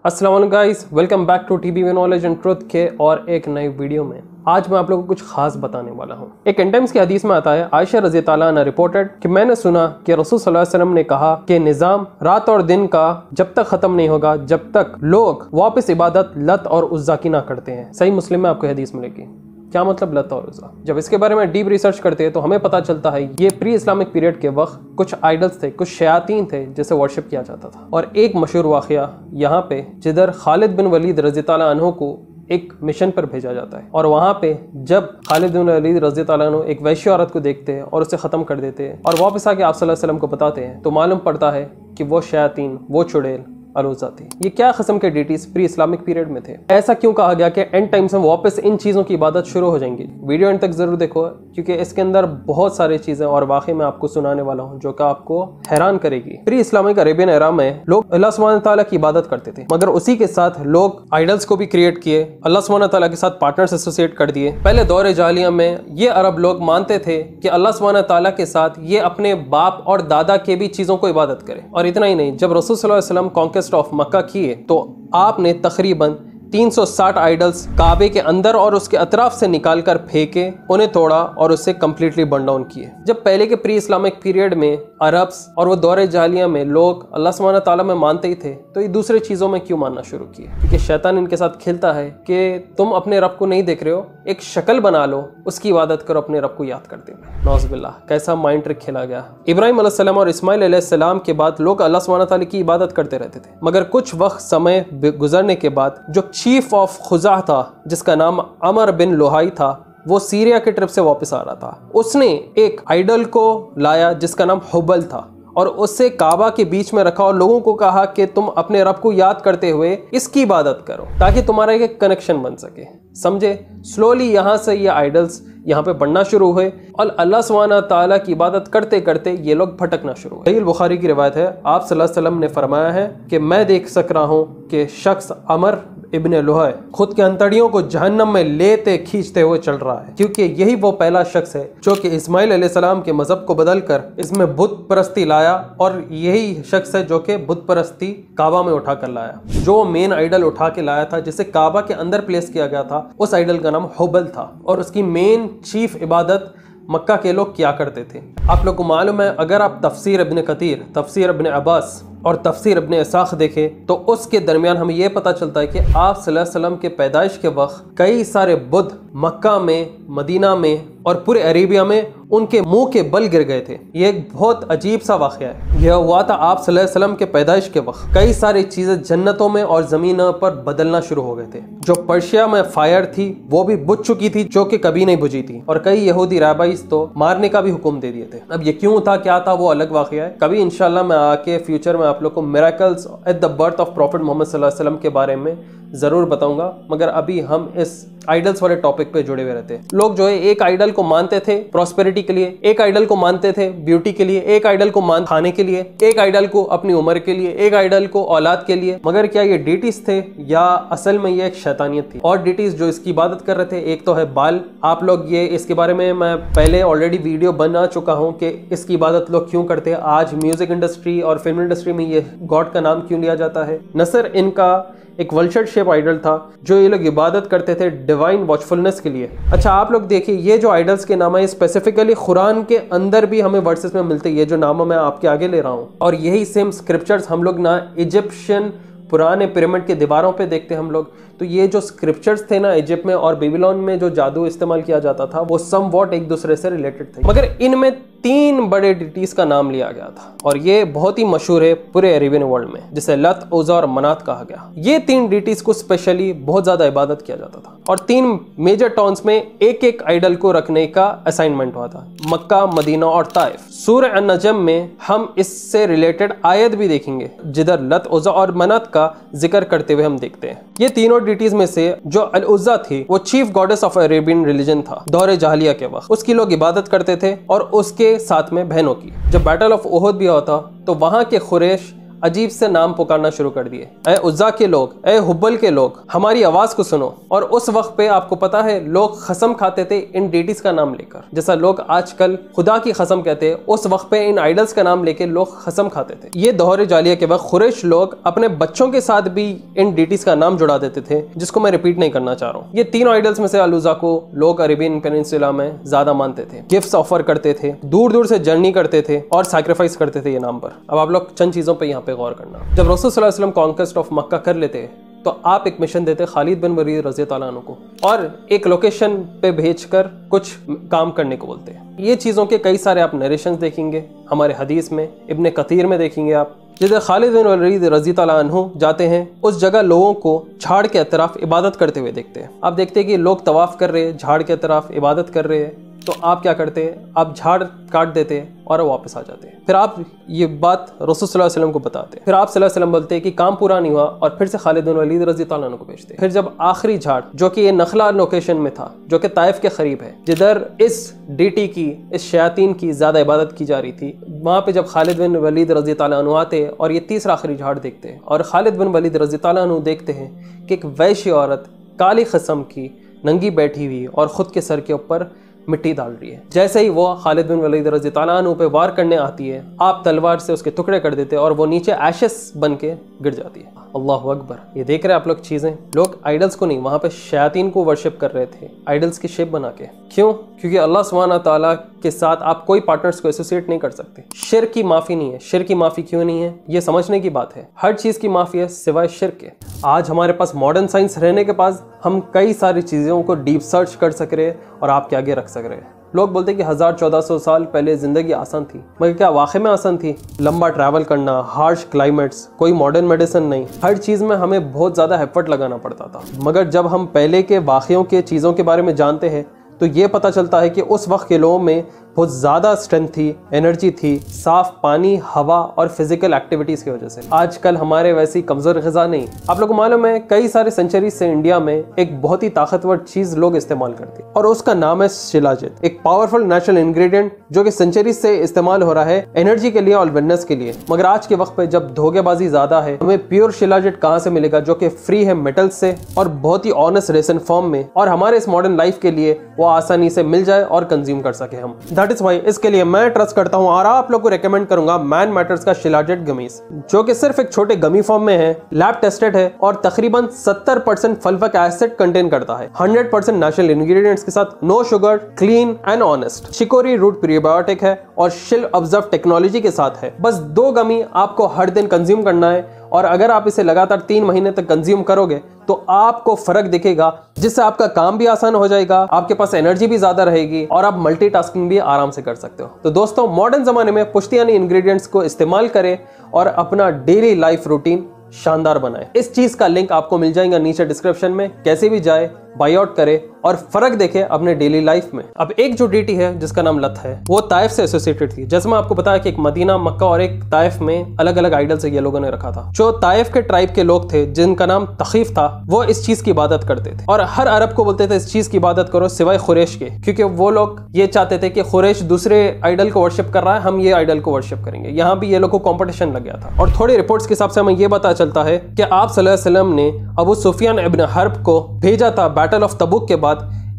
अस्सलाम वालेकुम guys, welcome back to TB knowledge and truth के और एक नई वीडियो में। आज मैं आप लोगों को कुछ खास बताने वाला हूँ। एक एंड टाइम्स की हदीस में आता है, आयशा रज़ी अल्लाह अन्हा रिपोर्टेड कि मैंने सुना कि रसूल सल्लल्लाहु अलैहि वसल्लम ने कहा कि निज़ाम रात और दिन का जब तक खत्म नहीं होगा जब तक लोग वापस इबादत लत और उज़्ज़ा की ना करते हैं। सही मुस्लिम में आपको हदीस मिलेगी। क्या मतलब लत और उज़्ज़ा? जब इसके बारे में डीप रिसर्च करते हैं तो हमें पता चलता है ये प्री इस्लामिक पीरियड के वक्त कुछ आइडल्स थे, कुछ शयातीन थे जिसे वर्शिप किया जाता था। और एक मशहूर वाक़या यहाँ पे जिधर खालिद बिन वलीद रज़ी अल्लाह अन्हु को एक मिशन पर भेजा जाता है और वहाँ पे जब खालिद बिन वलीद रज़ी अल्लाह अन्हु एक वैश्य औरत को देखते हैं और उसे ख़त्म कर देते हैं और वापस आके आप सल्लल्लाहु अलैहि वसल्लम को बताते हैं तो मालूम पड़ता है कि वो शयातीन, वो चुड़ैल अल-उज़्ज़ा थी। ये क्या किस्म के डीटीज प्री इस्लामिक पीरियड में थे? ऐसा क्यों कहा गया कि एंड टाइम्स में वापस इन चीज़ों की इबादत शुरू हो जाएंगी? वीडियो एंड तक जरूर देखो क्योंकि इसके अंदर बहुत सारी चीज़ें और वाकई में आपको सुनाने वाला हूँ जो कि आपको हैरान करेगी। प्री इस्लामिक अरेबियन एरा में लोग अल्लाह सुब्हानहू व तआला की इबादत करते थे, मगर उसी के साथ लोग आइडल्स को भी क्रिएट किए, अल्लाह सुब्हानहू व तआला के साथ पार्टनर्स एसोसिएट कर दिए। पहले दौर जाहिलिया में ये अरब लोग मानते थे कि अल्लाह सुब्हानहू व तआला के साथ ये अपने बाप और दादा के भी चीज़ों को इबादत करें। और इतना ही नहीं, जब रसूल सल्लल्लाहु अलैहि वसल्लम कॉन्क्वेस्ट ऑफ मक्का किए तो आपने तकरीबन 360 आइडल्स काबे के अंदर और उसके अतराफ से निकालकर फेंके, उन्हें तोड़ा और उसे कंप्लीटली बर्न डाउन किए। जब पहले के प्री इस्लामिक पीरियड में अरब्स और वो दौरे जाहिलिया में लोग अल्लाह सुब्हानहू व तआला में मानते ही थे तो ये दूसरे चीज़ों में क्यों मानना शुरू किए? क्योंकि शैतान इनके साथ खेलता है कि तुम अपने रब को नहीं देख रहे हो, एक शक्ल बना लो, उसकी इबादत करो अपने रब को याद करते हुए। नौज़ुबिल्लाह, कैसा माइंड ट्रिक खेला गया। इब्राहिम अलैहिस्सलाम और इस्माइल अलैहिस्सलाम के बाद लोग अल्लाह सुब्हानहू व तआला की इबादत करते रहते थे, मगर कुछ वक्त समय गुजरने के बाद जो चीफ ऑफ खुज़ा था जिसका नाम अमर बिन लुहाई था, वो सीरिया के ट्रिप से वापस आ रहा था। उसने एक आइडल को लाया जिसका नाम हुबल था और उससे काबा के बीच में रखा और लोगों को कहा कि तुम अपने रब को याद करते हुए इसकी इबादत करो ताकि तुम्हारा एक कनेक्शन बन सके। समझे? स्लोली यहाँ से ये आइडल्स यहाँ पे बढ़ना शुरू हुए और अल्लाह सुब्हानहू व तआला की इबादत करते करते ये लोग भटकना शुरू हुए। सहीह बुखारी की रिवायत है, आप सल्लल्लाहु अलैहि वसल्लम ने फरमाया है कि मैं देख सक रहा हूँ कि शख्स अमर इब्न लुहाय खुद के अंतड़ियों को जहन्नम में लेते खींचते हुए चल रहा है, क्योंकि यही वो पहला शख्स है जो कि इस्माइल अलैहिस्सलाम के मजहब को बदलकर इसमें बुत परस्ती लाया और यही शख्स है जो कि बुत परस्ती काबा में उठा कर लाया। जो मेन आइडल उठा के लाया था जिसे काबा के अंदर प्लेस किया गया था, उस आइडल का नाम हुबल था और उसकी मेन चीफ इबादत मक्का के लोग क्या करते थे। आप लोग को मालूम है, अगर आप तफसीर इब्न कतीर, तफसीर इब्न अब्बास और तफसीर इब्न इसाख देखें तो उसके दरमियान हमें यह पता चलता है कि आप सल्लल्लाहु अलैहि वसल्लम के पैदाइश के वक्त कई सारे बुद्ध मक्का में, मदीना में और पूरे अरेबिया में उनके मुंह के बल गिर गए थे। ये एक बहुत अजीब सा वाक़या है। यह हुआ था आप सल्लल्लाहु अलैहि वसल्लम के पैदाइश के वक्त। कई सारी चीज़ें जन्नतों में और ज़मीनों पर बदलना शुरू हो गए थे। जो पर्शिया में फायर थी वो भी बुझ चुकी थी जो कि कभी नहीं बुझी थी और कई यहूदी राबाइस तो मारने का भी हुक्म दे दिए थे। अब ये क्यों था, क्या था, वो अलग वाक़या है। कभी इंशाल्लाह मैं आके फ्यूचर में आप लोग को miracles at the birth of prophet Muhammad सल्लल्लाहु अलैहि वसल्लम के बारे में ज़रूर बताऊंगा, मगर अभी हम इस आइडल्स वाले टॉपिक पे जुड़े हुए रहते हैं। लोग जो है एक आइडल को मानते थे प्रॉस्पेरिटी के लिए, एक आइडल को मानते थे ब्यूटी के लिए, एक आइडल को मान खाने के लिए, एक आइडल को अपनी उम्र के लिए, एक आइडल को औलाद के लिए। मगर क्या ये डीटीज थे या असल में ये एक शैतानियत थी? और डीटीज जो इसकी इबादत कर रहे थे, एक तो है बाल। आप लोग ये इसके बारे में मैं पहले ऑलरेडी वीडियो बना चुका हूँ कि इसकी इबादत लोग क्यों करते हैं। आज म्यूजिक इंडस्ट्री और फिल्म इंडस्ट्री में ये गॉड का नाम क्यों लिया जाता है। नसर इनका एक वल्चर शेप आइडल था जो ये लोग इबादत करते थे डिवाइन वॉचफुलनेस के लिए। अच्छा, आप लोग देखिए ये जो आइडल्स के नाम है स्पेसिफिकली कुरान के अंदर भी हमें वर्सेस में मिलते हैं। ये जो नाम मैं आपके आगे ले रहा हूँ और यही सेम स्क्रिप्चर्स हम लोग ना इजिप्शियन पुराने पिरामिड के दीवारों पे देखते हैं हम लोग। तो ये जो स्क्रिप्चर्स थे ना इजिप्ट में और बेबीलोन में जो जादू इस्तेमाल किया जाता था वो समवॉट एक दूसरे से रिलेटेड थे, मगर इनमें 3 बड़े डिटीज का नाम लिया गया था और ये बहुत ही मशहूर है पूरे अरेबियन वर्ल्ड में, जिसे लत, उज़्ज़ा और मनात कहा गया। ये 3 डिटीज को स्पेशली बहुत ज्यादा इबादत किया जाता था और 3 मेजर टाउन्स में एक एक आइडल को रखने का असाइनमेंट हुआ था, मक्का, मदीना और ताइफ। सूरह अन-नजम में हम इससे रिलेटेड आयत भी देखेंगे जिधर लत, उज़्ज़ा और मनात का जिक्र करते हुए हम देखते हैं। ये तीनों डिटीज में से जो अल-उज़्ज़ा थी वो chief goddess of Arabian religion था दौरे जाहिलिया के वक्त। उसकी लोग इबादत करते थे और उसके साथ में बहनों की। जब बैटल ऑफ ओहद भी हुआ था तो वहां के खुरैश अजीब से नाम पुकारना शुरू कर दिए, ए उज्जा के लोग, ए हुब्बल के लोग, हमारी आवाज को सुनो। और उस वक्त पे आपको पता है लोग कसम खाते थे इन डेटीज का नाम लेकर, जैसा लोग आजकल खुदा की कसम कहते हैं, उस वक्त पे इन आइडल्स का नाम लेके लोग कसम खाते थे। ये दौरे जालिया के वक्त कुरैश लोग अपने बच्चों के साथ भी इन डेटीज का नाम जुड़ा देते थे, जिसको मैं रिपीट नहीं करना चाह रहा हूँ। ये तीनों आइडल्स में से अल-उज़्ज़ा को लोग अरेबियन पेनिनसुला में ज्यादा मानते थे, गिफ्ट्स ऑफर करते थे, दूर दूर से जर्नी करते थे और सैक्रिफाइस करते थे ये नाम पर। अब आप लोग चंद चीजों पे यहाँ पे गौर करना। जब रसूल सल्लल्लाहु अलैहि वसल्लम कॉन्क्वेस्ट ऑफ मक्का कर लेते तो आप एक मिशन देते खालिद बिन वलीद रज़ी अल्लाह अन्हु को और एक लोकेशन पे भेजकर कुछ काम करने को बोलते हैं। ये चीज़ों के कई सारे आप नरेशंस देखेंगे हमारे हदीस में, इब्ने कतीर में देखेंगे आप। जिधर खालिद बिन वलीद रज़ी अल्लाह अन्हु जाते हैं उस जगह लोगों को झाड़ के अतराफ इबादत करते हुए देखते हैं। आप देखते हैं कि लोग तवाफ़ कर रहे हैं, झाड़ के अतराफ इबादत कर रहे हैं, तो आप क्या करते हैं, आप झाड़ काट देते हैं और वापस आ जाते हैं। फिर आप ये बात रसूल सल्लल्लाहु अलैहि वसल्लम को बताते हैं। फिर आप सल्लल्लाहु अलैहि वसल्लम बोलते हैं कि काम पूरा नहीं हुआ और फिर से खालिद बिन वलीद रज़ी अल्लाह अन्हु को भेजते हैं। फिर जब आखिरी झाड़ जो कि ये नखला लोकेशन में था, जो कि ताइफ के करीब है, जिधर इस डीटी की, इस शयातीन की ज़्यादा इबादत की जा रही थी, वहाँ पे जब खालिद बिन वलीद रज़ी अल्लाह अन्हु आते और ये तीसरा आखिरी झाड़ देखते हैं और खालिद बिन वलीद रज़ी अल्लाह अन्हु देखते हैं कि एक वैश्य औरत काली किस्म की नंगी बैठी हुई और ख़ुद के सर के ऊपर मिट्टी डाल रही है। जैसे ही वो खालिद बिन वलीद रज़ी अल्लाह अन्हु पे वार करने आती है, आप तलवार से उसके टुकड़े कर देते हैं और वो नीचे एशेस बन के गिर जाती है। अल्लाह अकबर। ये देख रहे हैं आप लोग चीज़ें, लोग आइडल्स को नहीं, वहाँ पे शयातीन को वर्शिप कर रहे थे आइडल्स की शेप बना के। क्यों? क्योंकि अल्लाह सुब्हानहू ताला के साथ आप कोई पार्टनर्स को एसोसिएट नहीं कर सकते। शिर्क की माफ़ी नहीं है। शिर्क की माफ़ी क्यों नहीं है, ये समझने की बात है। हर चीज़ की माफ़ी है सिवाय शिर्क के। आज हमारे पास मॉडर्न साइंस रहने के पास हम कई सारी चीज़ों को डीप सर्च कर सक रहे और आपके आगे रख सक रहे हैं। लोग बोलते हैं कि 1400 साल पहले ज़िंदगी आसान थी, मगर क्या वाकई में आसान थी? लंबा ट्रैवल करना, हार्श क्लाइमेट्स, कोई मॉडर्न मेडिसिन नहीं, हर चीज़ में हमें बहुत ज़्यादा एफर्ट लगाना पड़ता था। मगर जब हम पहले के वाक़ियों के चीज़ों के बारे में जानते हैं तो ये पता चलता है कि उस वक्त के लोगों में बहुत ज़्यादा स्ट्रेंथ थी, एनर्जी थी, साफ पानी, हवा और फिजिकल एक्टिविटीज़ की वजह से। आजकल हमारे वैसी कमज़ोर ग़िज़ा नहीं। आप लोगों को मालूम है कई सारे सेंचुरीज से इंडिया में एक बहुत ही ताकतवर चीज़ लोग इस्तेमाल करते हैं और उसका नाम है शिलाजित, एक पावरफुल नेचुरल इंग्रेडिएंट जो कि सेंचुरीज से इस्तेमाल हो रहा है एनर्जी के लिए और वेलनेस के लिए। मगर आज के वक्त पे जब धोखेबाजी ज़्यादा है, हमें प्योर शिलाजित कहाँ से मिलेगा जो कि फ्री है मेटल से और बहुत ही ऑनेस्ट रेसन फॉर्म में, और हमारे इस मॉडर्न लाइफ के लिए वो आसानी से मिल जाए और कंज्यूम कर सके हम। दैट इज वाई इसके लिए मैं ट्रस्ट करता हूं और आप लोग को रेकमेंड करूंगा मैन मैटर्स का शिलाजित गमीज, जो कि सिर्फ एक छोटे गमी फॉर्म में है, लैब टेस्टेड है और तकरीबन 70% फल्विक एसिड कंटेन करता है, 100% नेचुरल इंग्रेडिएंट्स के साथ, no sugar, clean and honest. Chicory root prebiotic है और शिल ऑब्जर्व टेक्नोलॉजी के साथ है। बस 2 गमी आपको हर दिन कंज्यूम करना है और अगर आप इसे लगातार 3 महीने तक कंज्यूम करोगे तो आपको फर्क दिखेगा, जिससे आपका काम भी आसान हो जाएगा, आपके पास एनर्जी भी ज्यादा रहेगी और आप मल्टीटास्किंग भी आराम से कर सकते हो। तो दोस्तों, मॉडर्न जमाने में पुश्तैनी इंग्रेडिएंट्स को इस्तेमाल करें और अपना डेली लाइफ रूटीन शानदार बनाए। इस चीज का लिंक आपको मिल जाएगा नीचे डिस्क्रिप्शन में, कैसे भी जाए, बाई आउट करे और फर्क देखे अपने डेली लाइफ में। अब एक जो डीटी है जिसका नाम लत है, वो ताइफ से एसोसिएटेड थी। जैसे मैं आपको बताया कि एक मदीना, मक्का और एक ताइफ में अलग अलग आइडल्स ये लोगों ने रखा था। जो ताइफ के ट्राइब के लोग थे जिनका नाम तखीफ था, वो इस चीज की इबादत करते थे और हर अरब को बोलते थे इस चीज की इबादत करो सिवाय खुरैश के, क्योंकि वो लोग ये चाहते थे कि खुरैश दूसरे आइडल को वर्शिप कर रहा है, हम ये आइडल को वर्शिप करेंगे। यहाँ भी ये लोग को कॉम्पिटिशन लग गया था। और थोड़ी रिपोर्ट्स के हिसाब से हमें ये पता चलता है कि आप सल्लल्लाहु अलैहि वसल्लम ने अबू सुफियान इब्न हर्ब को भेजा था बैटल ऑफ तबुक के बाद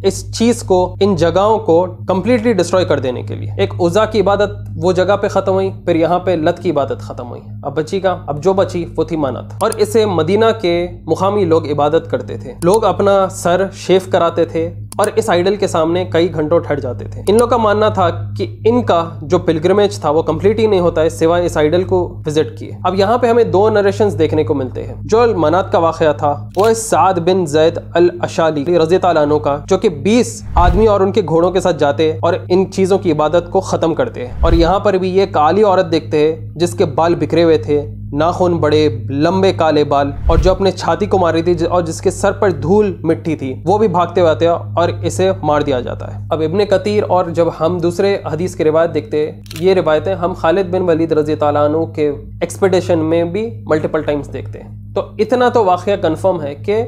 इस चीज को, इन जगहों को कंप्लीटली डिस्ट्रॉय कर देने के लिए। एक उज़्ज़ा की इबादत वो जगह पे खत्म हुई, फिर यहाँ पे लत की इबादत खत्म हुई। अब बची का, अब जो बची वो थी मानत, और इसे मदीना के मुकामी लोग इबादत करते थे। लोग अपना सर शेव कराते थे और इस आइडल के सामने कई घंटों ठहर जाते थे। इन लोग का मानना था कि इनका जो पिलग्रिमेज था वो कंप्लीट ही नहीं होता है सिवाय इस आइडल को विजिट किए। अब यहाँ पे हमें 2 नरेशंस देखने को मिलते हैं। जो मनात का वाकया था वो है साद बिन ज़ैद अल अशाली रज़ी अल्लाह अन्हु का, जो कि 20 आदमी और उनके घोड़ों के साथ जाते हैं और इन चीजों की इबादत को खत्म करते हैं। और यहाँ पर भी ये काली औरत देखते हैं जिसके बाल बिखरे हुए थे, नाखून बड़े लंबे काले बाल, और जो अपने छाती को मार रही थी और जिसके सर पर धूल मिट्टी थी, वो भी भागते हुए आते हैं और इसे मार दिया जाता है। अब इब्ने कतीर और जब हम दूसरे हदीस की रिवायत देखते हैं, ये रिवायतें हम खालिद बिन वलीद रज़ी अल्लाह अन्हु के एक्सपेडिशन में भी मल्टीपल टाइम्स देखते हैं। तो इतना तो वाकया कन्फर्म है कि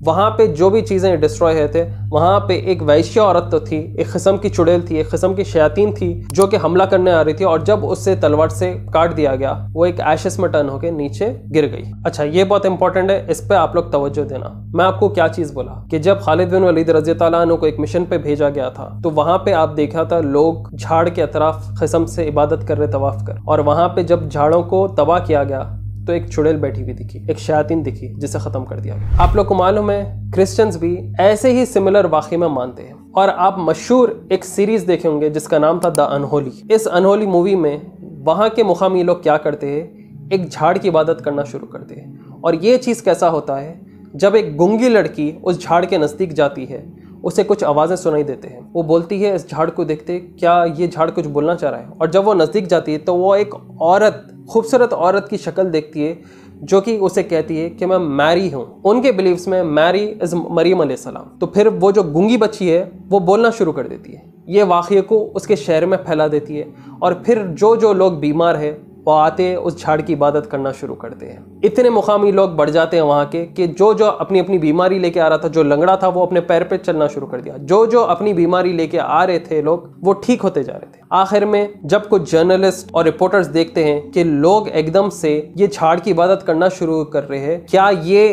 वहाँ पे जो भी चीज़ें डिस्ट्रॉय हुए थे, वहाँ पे एक वैश्य औरत तो थी, एक किस्म की चुड़ैल थी, एक किस्म की शयातीन थी जो कि हमला करने आ रही थी, और जब उससे तलवार से काट दिया गया वो एक एशेस में टर्न होकर नीचे गिर गई। अच्छा, ये बहुत इंपॉर्टेंट है, इस पे आप लोग तवज्जो देना। मैं आपको क्या चीज़ बोला कि जब खालिद बिन वलीद रज़ी अल्लाह तआला अन्हु को एक मिशन पे भेजा गया था, तो वहाँ पे आप देखा था लोग झाड़ के अतराफ किस्म से इबादत कर रहे, तवाफ कर, और वहाँ पे जब झाड़ों को तबाह किया गया तो एक चुड़ैल बैठी हुई दिखी, एक शयातीन दिखी जिसे ख़त्म कर दिया गया। आप लोग को मालूम है क्रिश्चियंस भी ऐसे ही सिमिलर वाक़े में मानते हैं, और आप मशहूर एक सीरीज़ देखे होंगे जिसका नाम था द अनहोली। इस अनहोली मूवी में वहाँ के मुकामी लोग क्या करते हैं, एक झाड़ की इबादत करना शुरू करते हैं। और ये चीज़ कैसा होता है, जब एक गूंगी लड़की उस झाड़ के नज़दीक जाती है, उसे कुछ आवाज़ें सुनाई देते हैं, वो बोलती है इस झाड़ को देखते क्या ये झाड़ कुछ बोलना चाह रहा है। और जब वो नज़दीक जाती है तो वो एक औरत, खूबसूरत औरत की शक्ल देखती है जो कि उसे कहती है कि मैं मैरी हूँ। उनके बिलीव्स में मैरी इज़ मरियम अलैहिस्सलाम। तो फिर वो जो गूंगी बच्ची है वो बोलना शुरू कर देती है, ये वाक़े को उसके शहर में फैला देती है, और फिर जो जो लोग बीमार है वो आते उस झाड़ की इबादत करना शुरू करते हैं। इतने मुकामी लोग बढ़ जाते हैं वहाँ के कि जो जो अपनी अपनी बीमारी लेके आ रहा था, जो लंगड़ा था वो अपने पैर पे चलना शुरू कर दिया, जो जो अपनी बीमारी लेके आ रहे थे लोग वो ठीक होते जा रहे थे। आखिर में जब कुछ जर्नलिस्ट और रिपोर्टर्स देखते हैं कि लोग एकदम से ये झाड़ की इबादत करना शुरू कर रहे हैं, क्या ये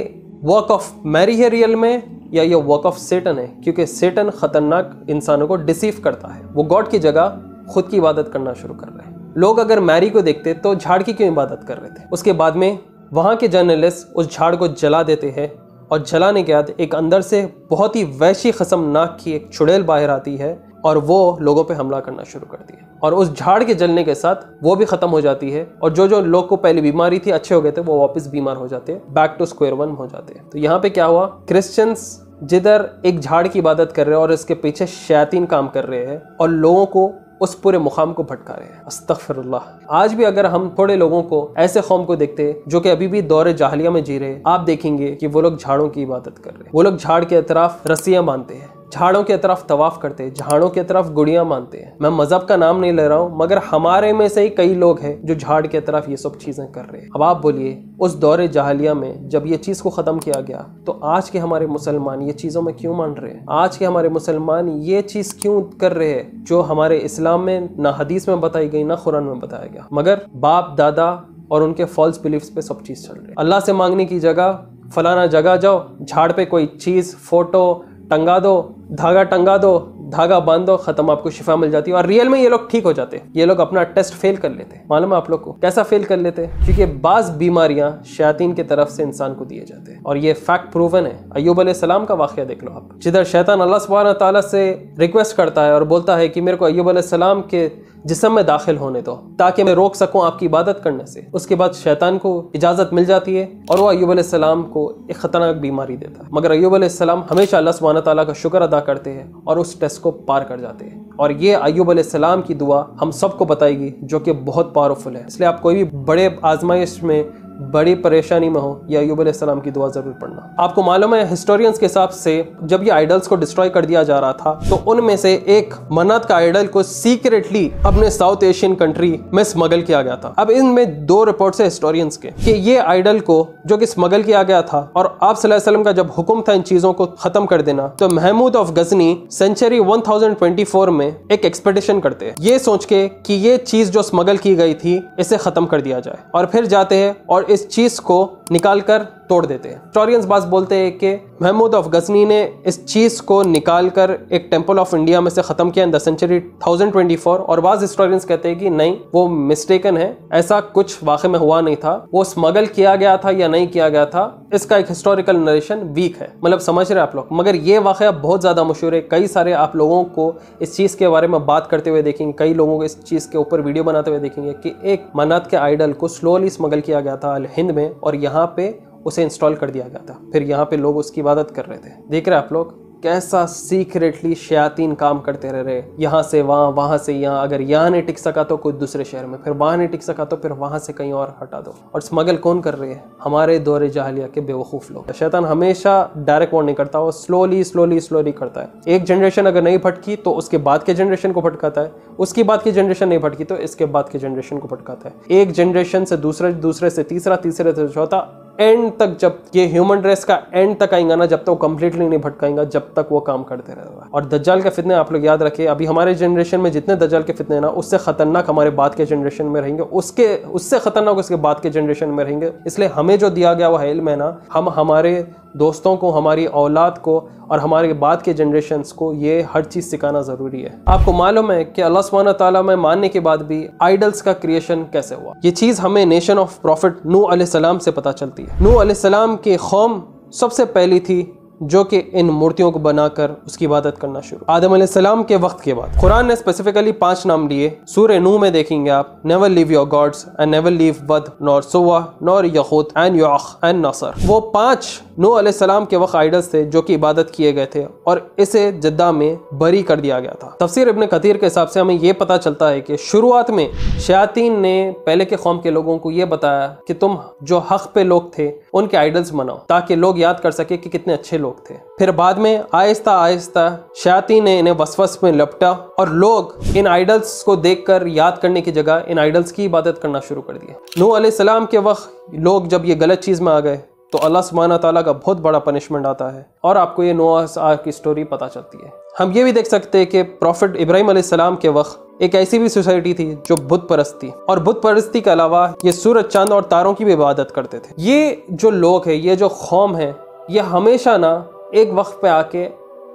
वर्क ऑफ मैरी है रियल में या ये वर्क ऑफ सेटन है, क्योंकि सेटन खतरनाक इंसानों को डिसीव करता है। वो गॉड की जगह खुद की इबादत करना शुरू कर रहे हैं। लोग अगर मैरी को देखते तो झाड़ की क्यों इबादत कर रहे थे। उसके बाद में वहाँ के जर्नलिस्ट उस झाड़ को जला देते हैं, और जलाने के बाद एक अंदर से बहुत ही वैशी खसमनाक की एक चुड़ैल बाहर आती है और वो लोगों पे हमला करना शुरू करती है, और उस झाड़ के जलने के साथ वो भी ख़त्म हो जाती है, और जो जो लोग को पहले बीमारी थी अच्छे हो गए थे वो वापस बीमार हो जाते हैं, बैक टू स्क्वायर वन हो जाते हैं। तो यहाँ पे क्या हुआ, क्रिश्चियंस जिधर एक झाड़ की इबादत कर रहे हैं और इसके पीछे शैतान काम कर रहे हैं और लोगों को उस पूरे मुकाम को भटका रहे हैं। अस्तगफिरुल्लाह। आज भी अगर हम थोड़े लोगों को, ऐसे कौम को देखते हैं जो कि अभी भी दौरे जाहिलिया में जी रहे हैं, आप देखेंगे कि वो लोग झाड़ों की इबादत कर रहे हैं। वो लोग झाड़ के अतराफ रस्सियां बांधते हैं, झाड़ों के तरफ तवाफ करते हैं, झाड़ों के तरफ गुड़ियां मानते हैं। मैं मजहब का नाम नहीं ले रहा हूँ, मगर हमारे में से ही कई लोग हैं जो झाड़ के तरफ ये सब चीजें कर रहे हैं। अब आप बोलिए, उस दौरे जाहिलिया में जब ये चीज को खत्म किया गया तो आज के हमारे मुसलमान ये चीजों में क्यों मान रहे हैं? आज के हमारे मुसलमान ये चीज क्यों कर रहे हैं जो हमारे इस्लाम में ना हदीस में बताई गई ना कुरान में बताया गया, मगर बाप दादा और उनके फॉल्स बिलीफ्स पे सब चीज चल रही है। अल्लाह से मांगने की जगह फलाना जगह जाओ, झाड़ पे कोई चीज, फोटो टंगा दो, धागा टंगा दो, धागा बांध दो, खत्म, आपको शिफा मिल जाती है। और रियल में ये लोग ठीक हो जाते हैं। ये लोग अपना टेस्ट फेल कर लेते हैं। मालूम है आप लोग को कैसा फेल कर लेते हैं? क्योंकि बाज बीमारियां शैतान की तरफ से इंसान को दिए जाते हैं, और ये फैक्ट प्रूवन है। अय्यूब अलैहिस्सलाम का वाकया देख लो आप, जिधर शैतान अल्लाह सुब्हानहू तआला से रिक्वेस्ट करता है और बोलता है कि मेरे को अय्यूब अलैहिस्सलाम के जिस्म में दाखिल होने दो ताकि मैं रोक सकूं आपकी इबादत करने से। उसके बाद शैतान को इजाज़त मिल जाती है और वो अय्यूब अलैहिस्सलाम को एक ख़तरनाक बीमारी देता है, मगर अय्यूब अलैहिस्सलाम हमेशा अल्लाह सुब्हानहू तआला का शुक्र अदा करते हैं और उस टेस्ट को पार कर जाते हैं। और ये अय्यूब अलैहिस्सलाम की दुआ हम सबको बताएगी जो कि बहुत पावरफुल है। इसलिए आप कोई भी बड़े आजमाइश में, बड़ी परेशानी में हो, ये अय्यूब अलैहिस्सलाम की दुआ जरूर पढ़ना। आपको मालूम है हिस्टोरियंस के हिसाब से जब ये आइडल्स को डिस्ट्रॉय कर दिया जा रहा था तो उनमें से एक मन्नत का आइडल को सीक्रेटली अपने साउथ एशियन कंट्री में स्मगल किया गया था। अब इनमें दो रिपोर्ट्स है हिस्टोरियंस के कि ये आइडल को जो कि स्मगल किया गया था, और आप सल्लल्लाहु अलैहि वसल्लम का जब हुक्म था इन चीजों को खत्म कर देना, तो महमूद ऑफ गजनी सेंचुरी 1024 में एक एक्सपेडिशन करते हैं ये सोच के कि ये चीज जो स्मगल की गई थी इसे खत्म कर दिया जाए, और फिर जाते हैं और इस चीज को निकाल कर तोड़ देते हैं। हिस्टोरियंस बात बोलते हैं कि महमूद ऑफ गजनी ने इस चीज को निकाल कर एक टेंपल ऑफ इंडिया में से खत्म किया इन द सेंचुरी 1024, और बाज हिस्टोरियंस कहते हैं कि नहीं, वो मिस्टेकन है, ऐसा कुछ वाकई में हुआ नहीं था, वो स्मगल किया गया था या नहीं किया गया था, इसका एक हिस्टोरिकल नरेशन वीक है। मतलब समझ रहे आप लोग, मगर ये वाकया बहुत ज्यादा मशहूर है। कई सारे आप लोगों को इस चीज के बारे में बात करते हुए देखेंगे, कई लोगों को इस चीज के ऊपर वीडियो बनाते हुए देखेंगे कि एक मन्नत के आइडल को स्लोली स्मगल किया गया था हिंद में, और यहाँ पे उसे इंस्टॉल कर दिया गया था। फिर यहाँ पे लोग उसकी इबादत कर रहे थे। देख रहे आप लोग कैसा सीक्रेटली शयातीन काम करते रह रहे, यहाँ से वहाँ, वहाँ से यहाँ। अगर यहाँ नहीं टिक सका तो कोई दूसरे शहर में, फिर वहाँ नहीं टिक सका तो फिर वहाँ से कहीं और हटा दो। और स्मगल कौन कर रहे हैं? हमारे दौरे जाहिलिया के बेवकूफ़ लोग। शैतान हमेशा डायरेक्ट वार्निंग करता है, वो स्लोली करता है। एक जनरेशन अगर नहीं भटकी तो उसके बाद के जनरेशन को भटकाता है, उसकी बाद की जनरेशन नहीं भटकी तो इसके बाद के जनरेशन को भटकाता है। एक जनरेशन से दूसरे से तीसरा, तीसरे से चौथा, एंड तक, जब ये ह्यूमन रेस का एंड तक आएंगा ना, जब तक वो कंप्लीटली नहीं भटकाएंगा, जब तक वो काम करते रहेगा। और दज्जाल के फितने आप लोग याद रखिए, अभी हमारे जनरेशन में जितने दज्जाल के फितने हैं ना, उससे खतरनाक हमारे बाद के जनरेशन में रहेंगे, उससे खतरनाक उसके बाद के जनरेशन में रहेंगे। इसलिए हमें जो दिया गया वो इल्म है ना, हम हमारे दोस्तों को, हमारी औलाद को और हमारे बाद के जनरेशन्स को ये हर चीज़ सिखाना ज़रूरी है। आपको मालूम है कि अल्लाह सुब्हानहू तआला में मानने के बाद भी आइडल्स का क्रिएशन कैसे हुआ? ये चीज़ हमें नेशन ऑफ प्रॉफिट नूह अलैहिस्सलाम से पता चलती है। नूह अलैहिस्सलाम की कौम सबसे पहली थी जो कि इन मूर्तियों को बनाकर उसकी इबादत करना शुरू। आदम अलैहिस्सलाम के वक्त के बाद कुरान ने स्पेसिफिकली 5 नाम लिए। सूरह नूह में देखेंगे आप, never leave your gods and never leave वद नॉर सुवा नॉर यहूत एंड योख एंड नसर। वो 5 नूह अलैहिस्सलाम के वक्त आइडल्स थे जो कि इबादत किए गए थे और इसे जद्दा में बरी कर दिया गया था। तफसीर इब्न कतीर के हिसाब से हमें ये पता चलता है कि शुरुआत में शयातीन ने पहले के कौम के लोगों को ये बताया कि तुम जो हक पे लोग थे उनके आइडल्स बनाओ ताकि लोग याद कर सके कि कितने अच्छे लोग थे। फिर बाद में आहिस्ता आहिस्ता शयातीन ने इन्हें वसवस में लपटा और लोग इन आइडल्स को देखकर याद करने की जगह इन आइडल्स की इबादत करना शुरू कर दिया। नूह अलैहिस्सलाम के वक्त लोग जब ये गलत चीज़ में आ गए तो अल्लाह सुब्हानहू तआला का बहुत बड़ा पनिशमेंट आता है और आपको ये नोआ की स्टोरी पता चलती है। हम ये भी देख सकते हैं कि प्रॉफिट इब्राहिम अलैहिस्सलाम के वक्त एक ऐसी भी सोसाइटी थी जो बुत परस्त थी और बुत परस्ती के अलावा ये सूरज चांद और तारों की भी इबादत करते थे। ये जो लोग हैं, ये जो कौम है, ये हमेशा ना एक वक्त पे आके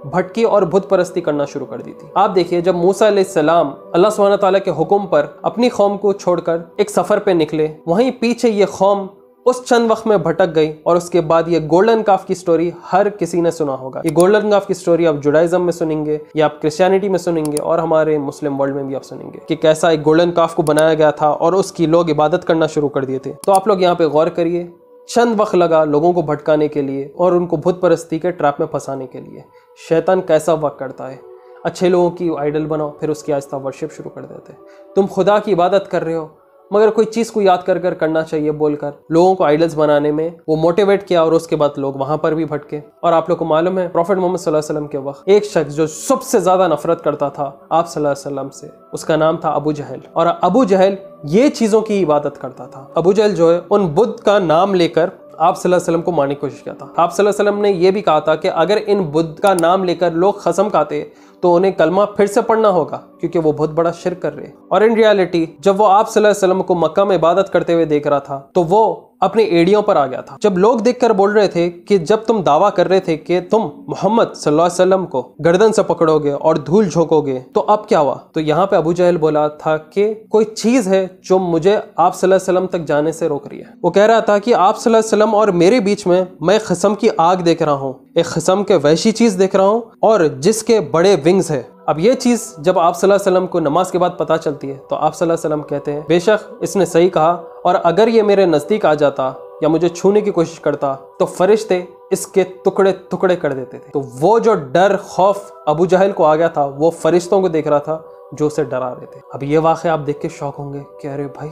भटकी और बुत परस्ती करना शुरू कर दी थी। आप देखिए, जब मूसा अलैहिस्सलाम अल्लाह सुब्हानहू तआला के हुक्म पर अपनी कौम को छोड़कर एक सफ़र पे निकले, वहीं पीछे ये कौम उस चंद वक्त में भटक गई और उसके बाद ये गोल्डन काफ की स्टोरी हर किसी ने सुना होगा। ये गोल्डन काफ की स्टोरी आप जुडाइज्म में सुनेंगे या आप क्रिश्चियनिटी में सुनेंगे और हमारे मुस्लिम वर्ल्ड में भी आप सुनेंगे कि कैसा एक गोल्डन काफ को बनाया गया था और उसकी लोग इबादत करना शुरू कर दिए थे। तो आप लोग यहाँ पे गौर करिए, चंद वक्त लगा लोगों को भटकाने के लिए और उनको बुत परस्ती के ट्रैप में फंसाने के लिए। शैतान कैसा वक्त करता है, अच्छे लोगों की आइडल बनाओ फिर उसकी आहिस्ता वर्शिप शुरू कर देते। तुम खुदा की इबादत कर रहे हो मगर कोई चीज़ को याद कर करना चाहिए बोलकर लोगों को आइडल्स बनाने में वो मोटिवेट किया और उसके बाद लोग वहां पर भी भटके। और आप लोग को मालूम है, प्रॉफिट मोहम्मद सल्लल्लाहु अलैहि वसल्लम के वक्त एक शख्स जो सबसे ज़्यादा नफरत करता था आप सल्लल्लाहु अलैहि वसल्लम से, उसका नाम था अबू जहल। और अबू जहल ये चीज़ों की इबादत करता था। अबू जहल जो है उन बुद्ध का नाम लेकर आप सल्लल्लाहु अलैहि वसल्लम को मारने की कोशिश किया था। आप सल्लल्लाहु अलैहि वसल्लम ने यह भी कहा था कि अगर इन बुद्ध का नाम लेकर लोग कसम खाते तो उन्हें कलमा फिर से पढ़ना होगा क्योंकि वो बहुत बड़ा शिर्क कर रहे हैं। और इन रियलिटी जब वो आप सल्लल्लाहु अलैहि वसल्लम को मक्का में इबादत करते हुए देख रहा था तो वो अपने एड़ियों पर आ गया था। जब लोग देखकर बोल रहे थे कि जब तुम दावा कर रहे थे कि तुम मोहम्मद सल्लल्लाहु अलैहि वसल्लम को गर्दन से पकड़ोगे और धूल झोंकोगे तो अब क्या हुआ? तो यहाँ पे अबू जहल बोला था कि कोई चीज़ है जो मुझे आप सल्लल्लाहु अलैहि वसल्लम तक जाने से रोक रही है। वो कह रहा था कि आप सल्लल्लाहु अलैहि वसल्लम और मेरे बीच में मैं खसम की आग देख रहा हूँ, एक खसम के वहशी चीज़ देख रहा हूँ और जिसके बड़े विंग्स है। अब ये चीज़ जब आप सल्लल्लाहु अलैहि वसल्लम को नमाज के बाद पता चलती है तो आप सल्लल्लाहु अलैहि वसल्लम कहते हैं बेशक इसने सही कहा और अगर ये मेरे नज़दीक आ जाता या मुझे छूने की कोशिश करता तो फरिश्ते इसके टुकड़े टुकड़े कर देते थे। तो वो जो डर खौफ अबू जहल को आ गया था वो फरिश्तों को देख रहा था जो उसे डरा रहे थे। अब ये वाक़या आप देख के शौक होंगे कि अरे भाई,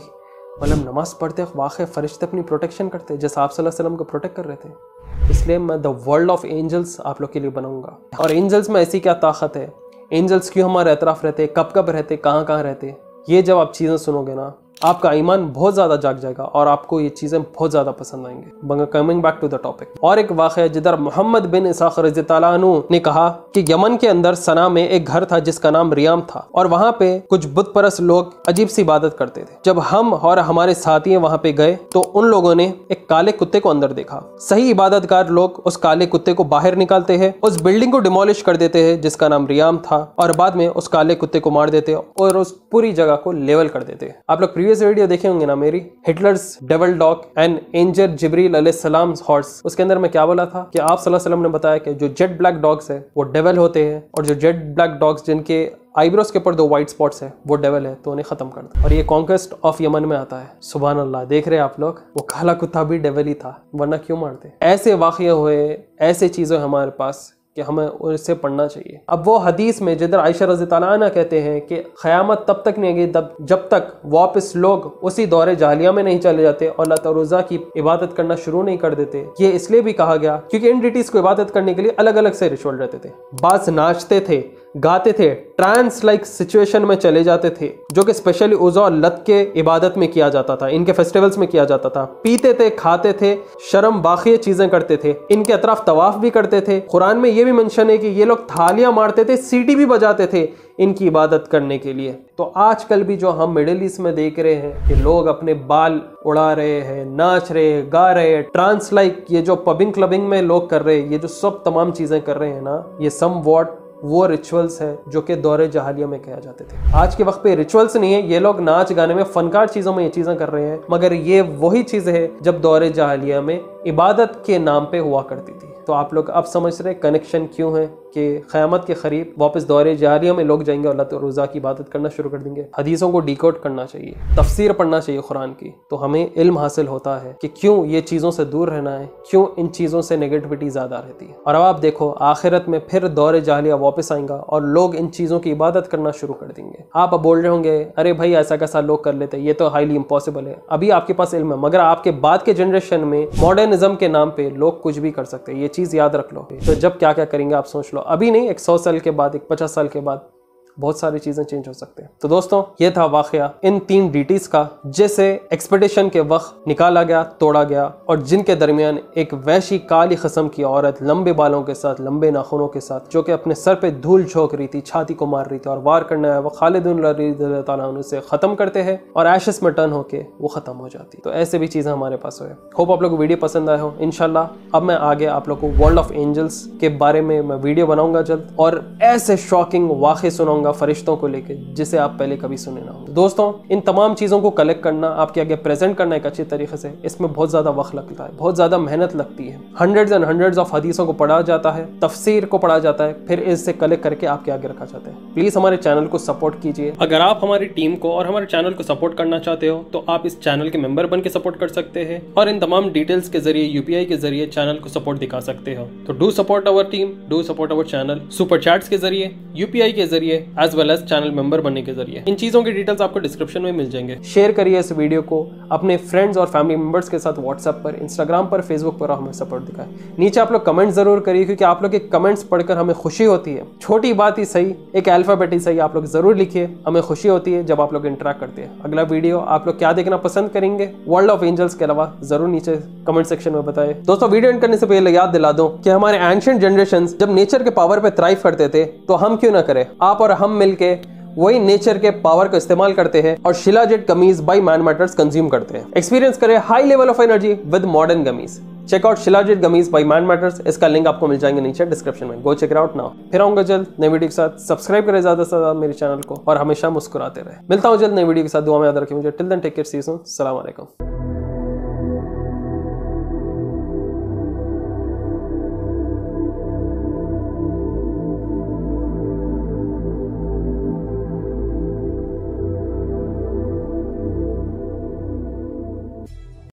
मतलब नमाज पढ़ते वक्त वाक़ई फरिश्ते अपनी प्रोटेक्शन करते जैसे आप सल्लल्लाहु अलैहि वसल्लम को प्रोटेक्ट कर रहे थे। इसलिए मैं द वर्ल्ड ऑफ एंजल्स आप लोग के लिए बनाऊंगा। और एंजल्स में ऐसी क्या ताकत है, एंजल्स क्यों हमारे अतराफ रहते, कब कब रहते, कहाँ कहाँ रहते, ये जब आप चीज़ें सुनोगे ना आपका ईमान बहुत ज़्यादा जाग जाएगा और आपको ये चीज़ें बहुत ज़्यादा पसंद आएंगे। Coming back to the topic, और एक वाक़या जिधर मोहम्मद बिन इसाक़ रज़ियल्लाहु अन्हु ने कहा कि यमन के अंदर सना में एक घर था जिसका नाम रियाम था और वहाँ पे कुछ बुत परस्त लोग अजीब सी इबादत करते थे। जब हम और हमारे साथी वहाँ पे गए तो उन लोगों ने एक काले कुत्ते को अंदर देखा। सही इबादतगार लोग उस काले कुत्ते को बाहर निकालते हैं, उस बिल्डिंग को डिमोलिश कर देते हैं जिसका नाम रियाम था और बाद में उस काले कुत्ते को मार देते और उस पूरी जगह को लेवल कर देते। आप लोग प्रीवियस वीडियो देखे होंगे ना मेरी, Hitler's devil dog and angel जिब्रील अलैहिस्सलाम हॉर्स, उसके अंदर मैं क्या बोला था कि आप सल्लल्लाहु अलैहि वसल्लम ने बताया कि जो जेट ब्लैक डॉग्स है वो डेविल होते हैं और जो जेट ब्लैक डॉग्स जिनके आईब्रोज के ऊपर 2 व्हाइट स्पॉट्स है वो डेविल है, तो उन्हें खत्म कर दो। और ये कॉन्क्वेस्ट ऑफ यमन में आता है। सुभान अल्लाह, देख रहे हैं आप लोग, वो काला कुत्ता भी डेविल ही था, वरना क्यों मारते। ऐसे वाक़ये हुए, ऐसे चीज़ें हमारे पास कि हमें उससे पढ़ना चाहिए। अब वो हदीस में जिधर आयशा रज़ियल्लाहु अन्हा कहते हैं कि क़यामत तब तक नहीं आएगी जब तक वापस लोग उसी दौरे जाहिलिया में नहीं चले जाते और लत और उज़्ज़ा की इबादत करना शुरू नहीं कर देते। ये इसलिए भी कहा गया क्योंकि इन डिटीज़ को इबादत करने के लिए अलग अलग से रिचुअल रहते थे। बाज़ नाचते थे, गाते थे, ट्रांस लाइक सिचुएशन में चले जाते थे, जो कि स्पेशली उज़ा और लत के इबादत में किया जाता था, इनके फेस्टिवल्स में किया जाता था। पीते थे, खाते थे, शर्म बाखिया चीजें करते थे, इनके अतराफ तवाफ भी करते थे। कुरान में ये भी मेंशन है कि ये लोग थालियां मारते थे, सीटी भी बजाते थे इनकी इबादत करने के लिए। तो आजकल भी जो हम मिडिल ईस्ट में देख रहे हैं कि लोग अपने बाल उड़ा रहे हैं, नाच रहे, गा रहे, ट्रांस लाइक ये जो पबिंग क्लबिंग में लोग कर रहे हैं, ये जो सब तमाम चीजें कर रहे हैं ना, ये सम वॉट वो रिचुअल्स है जो कि दौरे जहालिया में किया जाते थे। आज के वक्त पे रिचुअल्स नहीं है, ये लोग नाच गाने में, फनकार चीजों में ये चीजें कर रहे हैं, मगर ये वही चीज है जब दौरे जहालिया में इबादत के नाम पे हुआ करती थी। तो आप लोग अब समझ रहे कनेक्शन क्यों है कि क़यामत के करीब वापस दौरे जारिया में लोग जाएंगे और अल्लाह रोज़ा की इबादत करना शुरू कर देंगे। हदीसों को डिकोड करना चाहिए, तफसीर पढ़ना चाहिए कुरान की, तो हमें इल्म हासिल होता है कि क्यों ये चीज़ों से दूर रहना है, क्यों इन चीज़ों से नेगेटिविटी ज़्यादा रहती है। और अब आप देखो आखिरत में फिर दौरे जाहिलिया वापस आएगा और लोग इन चीज़ों की इबादत करना शुरू कर देंगे। आप अब बोल रहे होंगे अरे भाई ऐसा कैसा लोग कर लेते, ये तो हाईली इम्पॉसिबल है। अभी आपके पास इल्म है, मगर आपके बाद के जनरेशन में मॉडर्निज्म के नाम पे लोग कुछ भी कर सकते हैं, ये चीज़ याद रख लो। तो जब क्या क्या करेंगे आप सोच लो, अभी नहीं, एक 100 साल के बाद, एक 50 साल के बाद बहुत सारी चीजें चेंज हो सकते हैं। तो दोस्तों ये था वाकया इन 3 डीटीज का, जैसे एक्सपेडिशन के वक्त निकाला गया, तोड़ा गया, और जिनके दरमियान एक वैशी काली किस्म की औरत लंबे बालों के साथ, लंबे नाखूनों के साथ, जो कि अपने सर पे धूल झोंक रही थी, छाती को मार रही थी और वार करने आया वो खालिद रज़ियल्लाहु ताला अन्हु से खत्म करते हैं और एशेस में टर्न होके वो खत्म हो जाती। तो ऐसे भी चीजें हमारे पास हुए। होप आप लोग को वीडियो पसंद आए हो। इंशाल्लाह अब मैं आगे आप लोग को वर्ल्ड ऑफ एंजल्स के बारे में मैं वीडियो बनाऊंगा जल्द, और ऐसे शॉकिंग वाक़े सुनाऊंगा फरिश्तों को लेके जिसे आप पहले कभी सुने ना हो। दोस्तों इन तमाम चीजों को कलेक्ट करना, आपके आगे प्रेजेंट करना एक अच्छी तरीके से, इसमें बहुत ज्यादा वक्त लगता है, बहुत ज्यादा मेहनत लगती है। हंड्रेड्स एंड हंड्रेड्स ऑफ हदीसों को पढ़ा जाता है, तफसीर को पढ़ा जाता है, फिर इससे कलेक्ट करके आपके आगे रखा जाता है। प्लीज हमारे चैनल को सपोर्ट कीजिए। अगर आप हमारी टीम को और हमारे चैनल को सपोर्ट करना चाहते हो तो आप इस चैनल के मेंबर बन के सपोर्ट कर सकते हैं और इन तमाम डिटेल्स के जरिए, यूपीआई के जरिए चैनल को सपोर्ट दिखा सकते हो। तो do support our team, do support our channel, super chats के जरिए, यूपीआई के जरिए, as well as channel member बनने के जरिए। इन चीजों की डिटेल्स आपको डिस्क्रिप्शन में मिल जाएंगे। शेयर करिए इस वीडियो को अपने फ्रेंड्स और फैमिली मेंबर्स के साथ, व्हाट्सएप पर, इंस्टाग्राम पर, फेसबुक पर, हमें सपोर्ट दिखाएं। नीचे आप लोग कमेंट जरूर करिए, क्योंकि आप लोग के कमेंट्स पढ़कर हमें खुशी होती है। छोटी बात ही सही, एक अल्फाबेट ही सही, आप लोग जरूर लिखिए, हमें खुशी होती है जब आप लोग इंटरेक्ट करते हैं। अगला वीडियो आप लोग क्या देखना पसंद करेंगे वर्ल्ड ऑफ एंजल्स के अलावा, जरूर नीचे कमेंट सेक्शन में बताएं। दोस्तों वीडियो एंड करने से पहले याद दिला दूं कि हमारे एंशिएंट जनरेशंस जब नेचर के पावर पे थ्राइव करते थे, तो हम क्यों ना करें। आप और हम मिलके वही नेचर के पावर का इस्तेमाल करते हैं और shilajit gummies by man matters consume करते हैं। एक्सपीरियंस करें high level of energy with modern gummies. Check out shilajit gummies by man matters, इसका लिंक आपको मिल जाएंगे नीचे डिस्क्रिप्शन में। Go check it out now. फिर आऊंगा जल्द नई वीडियो के साथ। सब्सक्राइब करें ज्यादा से ज्यादा मेरे चैनल को और हमेशा मुस्कुराते रहे। मिलता हूं जल्द नई वीडियो के साथ, दुआ में याद रखें मुझे। Till then take care, see you soon, अस्सलाम वालेकुम।